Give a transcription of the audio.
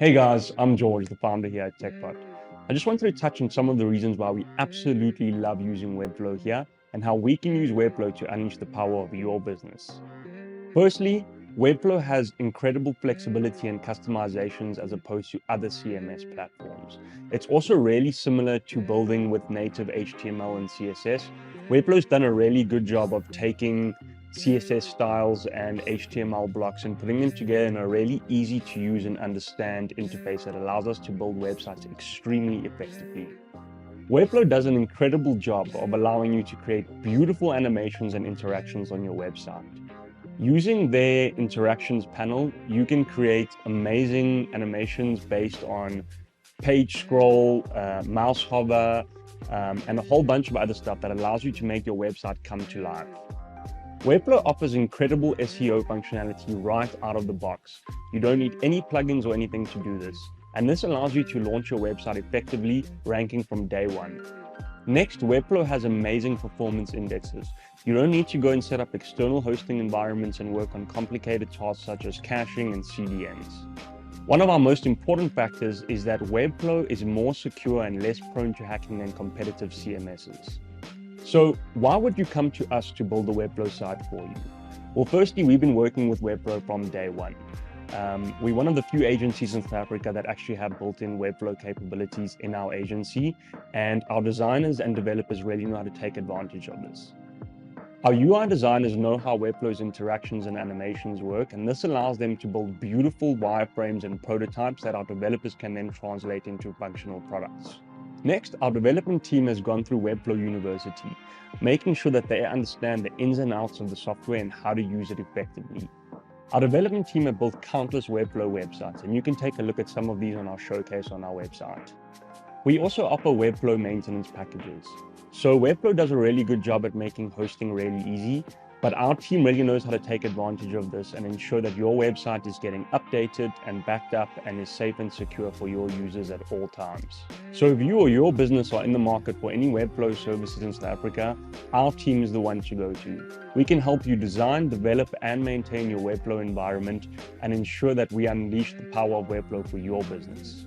Hey guys, I'm George, the founder here at Tecbot. I just wanted to touch on some of the reasons why we absolutely love using Webflow here and how we can use Webflow to unleash the power of your business. Firstly, Webflow has incredible flexibility and customizations as opposed to other CMS platforms. It's also really similar to building with native HTML and CSS. Webflow's done a really good job of taking CSS styles and HTML blocks and putting them together in a really easy to use and understand interface that allows us to build websites extremely effectively. Webflow does an incredible job of allowing you to create beautiful animations and interactions on your website. Using their interactions panel, you can create amazing animations based on page scroll, mouse hover, and a whole bunch of other stuff that allows you to make your website come to life. Webflow offers incredible SEO functionality right out of the box. You don't need any plugins or anything to do this. And this allows you to launch your website effectively, ranking from day one. Next, Webflow has amazing performance indexes. You don't need to go and set up external hosting environments and work on complicated tasks such as caching and CDNs. One of our most important factors is that Webflow is more secure and less prone to hacking than competitive CMSs. So why would you come to us to build a Webflow site for you? Well, firstly, we've been working with Webflow from day one. We're one of the few agencies in South Africa that actually have built-in Webflow capabilities in our agency, and our designers and developers really know how to take advantage of this. Our UI designers know how Webflow's interactions and animations work, and this allows them to build beautiful wireframes and prototypes that our developers can then translate into functional products. Next, our development team has gone through Webflow University, making sure that they understand the ins and outs of the software and how to use it effectively. Our development team have built countless Webflow websites, and you can take a look at some of these on our showcase on our website. We also offer Webflow maintenance packages. So Webflow does a really good job at making hosting really easy, but our team really knows how to take advantage of this and ensure that your website is getting updated and backed up and is safe and secure for your users at all times. So if you or your business are in the market for any Webflow services in South Africa, our team is the one to go to. We can help you design, develop, and maintain your Webflow environment and ensure that we unleash the power of Webflow for your business.